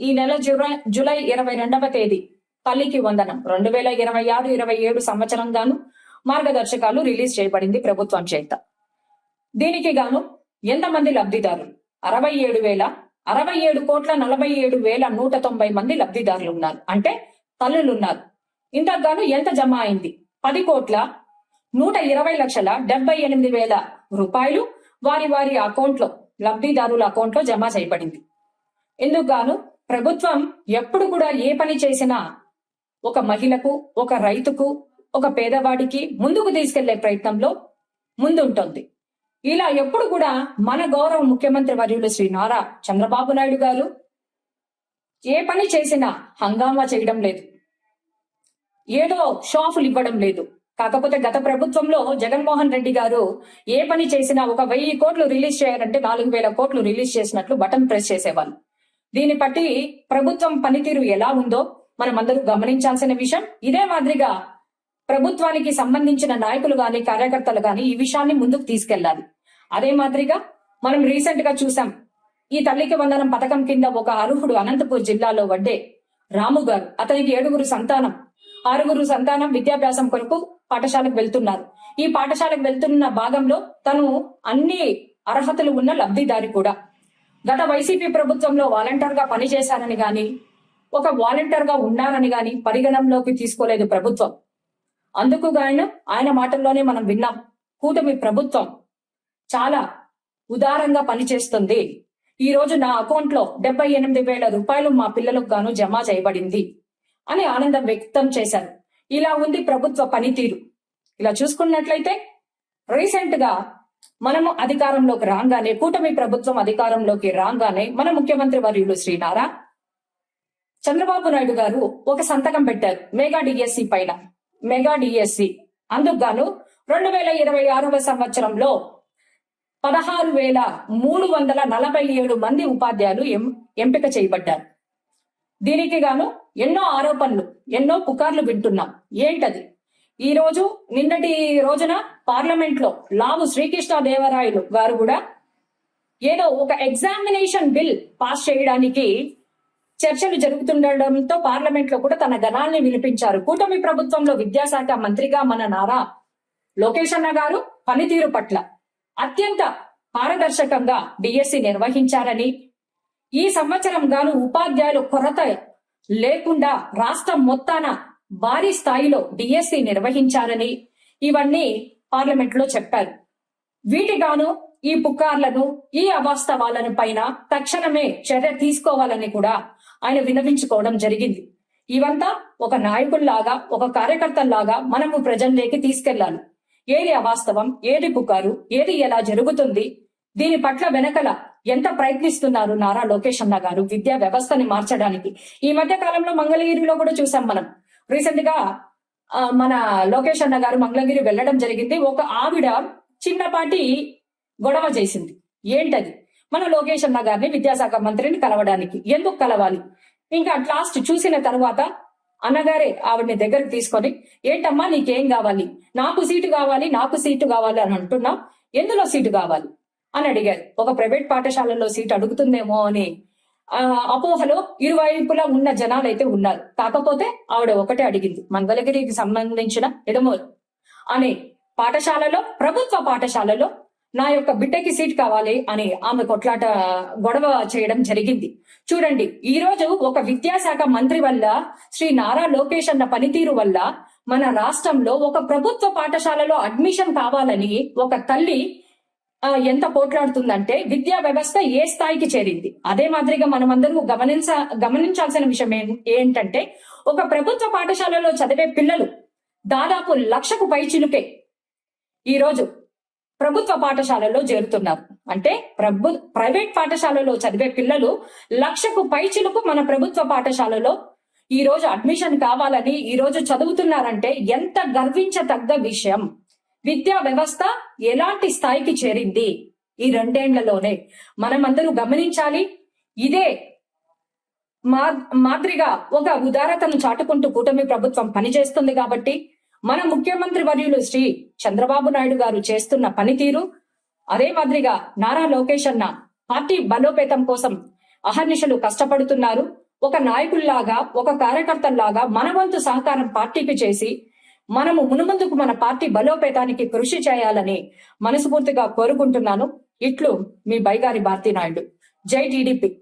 ఈ నెల జూలై 22వ తేదీ తల్లికి వందనం 2026-27 సంవత్సరం గాను మార్గదర్శకాలు రిలీజ్ చేయబడింది ప్రభుత్వం చేత. దీనికి గాను ఎంతమంది లబ్ధిదారులు? 67,47,47,190 మంది లబ్ధిదారులు ఉన్నారు. అంటే తల్లులు ఉన్నారు. ఇంతకు గాను ఎంత జమ అయింది? 10,120,78,000 రూపాయలు వారి వారి అకౌంట్లో, లబ్ధిదారుల అకౌంట్లో జమ చేయబడింది. ఇందుకు గాను ప్రభుత్వం ఎప్పుడు కూడా ఏ పని చేసినా ఒక మహిళకు, ఒక రైతుకు, ఒక పేదవాడికి ముందుకు తీసుకెళ్లే ప్రయత్నంలో ముందుంటుంది. ఇలా ఎప్పుడు కూడా మన గౌరవ ముఖ్యమంత్రి వర్యులు శ్రీ నారా చంద్రబాబు నాయుడు గారు ఏ పని చేసినా హంగామా చేయడం లేదు, ఏదో షాఫులు ఇవ్వడం లేదు. కాకపోతే గత ప్రభుత్వంలో జగన్మోహన్ రెడ్డి గారు ఏ పని చేసినా 1,000 కోట్లు రిలీజ్ చేయాలంటే 4,000 కోట్లు రిలీజ్ చేసినట్లు బటన్ ప్రెస్ చేసేవాళ్ళు. దీన్ని బట్టి ప్రభుత్వం పనితీరు ఎలా ఉందో మనం అందరూ గమనించాల్సిన విషయం. ఇదే మాదిరిగా ప్రభుత్వానికి సంబంధించిన నాయకులు గాని, కార్యకర్తలు గాని ఈ విషయాన్ని ముందుకు తీసుకెళ్లాలి. అదే మాదిరిగా మనం రీసెంట్ గా చూసాం, ఈ తల్లికి వందనం పథకం కింద ఒక అర్హుడు అనంతపూర్ జిల్లాలో వడ్డే రాము గారు, అతనికి 6 సంతానం విద్యాభ్యాసం కొరకు పాఠశాలకు వెళ్తున్నారు. ఈ పాఠశాలకు వెళ్తున్న భాగంలో తను అన్ని అర్హతలు ఉన్న లబ్ధిదారి కూడా. గత వైసీపీ ప్రభుత్వంలో వాలంటీర్ గా పనిచేశారని గాని, ఒక వాలంటీర్ గా ఉన్నారని గాని పరిగణంలోకి తీసుకోలేదు ప్రభుత్వం. అందుకు గాను ఆయన మాటల్లోనే మనం విన్నాం, కూటమి ప్రభుత్వం చాలా ఉదారంగా పనిచేస్తుంది. ఈ రోజు నా అకౌంట్ లో 78,000 రూపాయలు మా పిల్లలకు గాను జమ చేయబడింది అని ఆనందం వ్యక్తం చేశారు. ఇలా ఉంది ప్రభుత్వ పనితీరు. ఇలా చూసుకున్నట్లయితే రీసెంట్ గా మనము అధికారంలోకి రాగానే, కూటమి ప్రభుత్వం అధికారంలోకి రాగానే మన ముఖ్యమంత్రి వర్యులు శ్రీ నారా చంద్రబాబు నాయుడు గారు ఒక సంతకం పెట్టారు మెగా డిఎస్సి పైన. మెగా డిఎస్సి అందుకు గాను 2026వ సంవత్సరంలో 16,347 మంది ఉపాధ్యాయులు ఎంపిక చేయబడ్డారు. దీనికి గాను ఎన్నో ఆరోపణలు, ఎన్నో పుకార్లు వింటున్నాం. ఏంటది? ఈ రోజు నిన్నటి రోజున పార్లమెంట్ లో లావు శ్రీకృష్ణదేవరాయలు గారు కూడా ఏదో ఒక ఎగ్జామినేషన్ బిల్ పాస్ చేయడానికి చర్చలు జరుగుతుండడంతో పార్లమెంట్ లో కూడా తన గణాన్ని వినిపించారు. కూటమి ప్రభుత్వంలో విద్యాశాఖ మంత్రిగా మన నారా లోకేష్ అన్న గారు పనితీరు పట్ల అత్యంత పారదర్శకంగా డిఎస్సి నిర్వహించారని, ఈ సంవత్సరం గాను ఉపాధ్యాయులు కొరత లేకుండా రాష్ట్రం మొత్తాన భారీ స్థాయిలో డిఎస్సి నిర్వహించారని ఇవన్నీ పార్లమెంట్ లో చెప్పారు. వీటిగాను ఈ పుకార్లను, ఈ అవాస్తవాలను పైన తక్షణమే చర్య తీసుకోవాలని కూడా ఆయన విన్నవించుకోవడం జరిగింది. ఇవంతా ఒక నాయకుల్లాగా, ఒక కార్యకర్తల్లాగా మనము ప్రజల్లోకి తీసుకెళ్లాలి. ఏది అవాస్తవం, ఏది పుకారు, ఏది ఎలా జరుగుతుంది, దీని పట్ల వెనకల ఎంత ప్రయత్నిస్తున్నారు నారా లోకేష్ అన్న గారు విద్యా వ్యవస్థని మార్చడానికి. ఈ మధ్య కాలంలో మంగళగిరిలో కూడా చూసాం మనం. రీసెంట్ గా మన లోకేష్ అన్న గారు మంగళగిరి వెళ్ళడం జరిగింది. ఒక ఆవిడ చిన్నపాటి గొడవ చేసింది. ఏంటది? మన లోకేష్ అన్న గారిని, విద్యాశాఖ మంత్రిని కలవడానికి. ఎందుకు కలవాలి? ఇంకా లాస్ట్ చూసిన తర్వాత అన్నగారే ఆవిడని దగ్గరకు తీసుకొని, ఏంటమ్మా నీకేం కావాలి? నాకు సీటు కావాలి అని అంటున్నా, ఎందులో సీటు కావాలి అని అడిగారు. ఒక ప్రైవేట్ పాఠశాలలో సీటు అడుగుతుందేమో అని అపోహలో ఇరువైపులా ఉన్న జనాలైతే ఉన్నారు. కాకపోతే ఆవిడ ఒకటే అడిగింది, మంగళగిరికి సంబంధించిన ఎడమూరు అనే పాఠశాలలో, ప్రభుత్వ పాఠశాలలో నా యొక్క బిడ్డకి సీట్ కావాలి అని ఆమె కొట్లాట, గొడవ చేయడం జరిగింది. చూడండి, ఈ రోజు ఒక విద్యాశాఖ మంత్రి వల్ల, శ్రీ నారా లోకేష్ అన్న పనితీరు వల్ల మన రాష్ట్రంలో ఒక ప్రభుత్వ పాఠశాలలో అడ్మిషన్ కావాలని ఒక తల్లి ఎంత పోట్లాడుతుందంటే విద్యా వ్యవస్థ ఏ స్థాయికి చేరింది. అదే మాదిరిగా మనమందరూ గమనించాల్సిన విషయం ఏంటంటే, ఒక ప్రభుత్వ పాఠశాలలో చదివే పిల్లలు దాదాపు 1,00,000కు పైచిలుకే ఈ రోజు ప్రభుత్వ పాఠశాలలో చేరుతున్నారు. అంటే ప్రైవేట్ పాఠశాలలో చదివే పిల్లలు 1,00,000కు పైచిలుకు మన ప్రభుత్వ పాఠశాలలో ఈ రోజు అడ్మిషన్ కావాలని ఈ రోజు చదువుతున్నారంటే ఎంత గర్వించదగ్గ విషయం. విద్యా వ్యవస్థ ఎలాంటి స్థాయికి చేరింది ఈ 2 ఏళ్లలోనే మనమందరూ గమనించాలి. ఇదే మాదిరిగా ఒక ఉదారతను చాటుకుంటూ కూటమి ప్రభుత్వం పనిచేస్తుంది కాబట్టి మన ముఖ్యమంత్రి వర్యులు శ్రీ చంద్రబాబు నాయుడు గారు చేస్తున్న పనితీరు, అదే మాదిరిగా నారా లోకేష్ అన్న పార్టీ బలోపేతం కోసం అహర్నిశలు కష్టపడుతున్నారు. ఒక నాయకుల్లాగా, ఒక కార్యకర్తల్లాగా మన వంతు సహకారం పార్టీకి చేసి మనము మునుముందుకు మన పార్టీ బలోపేతానికి కృషి చేయాలని మనస్ఫూర్తిగా కోరుకుంటున్నాను. ఇట్లు మీ బైగారి భారతీ నాయుడు. జై టీడీపీ.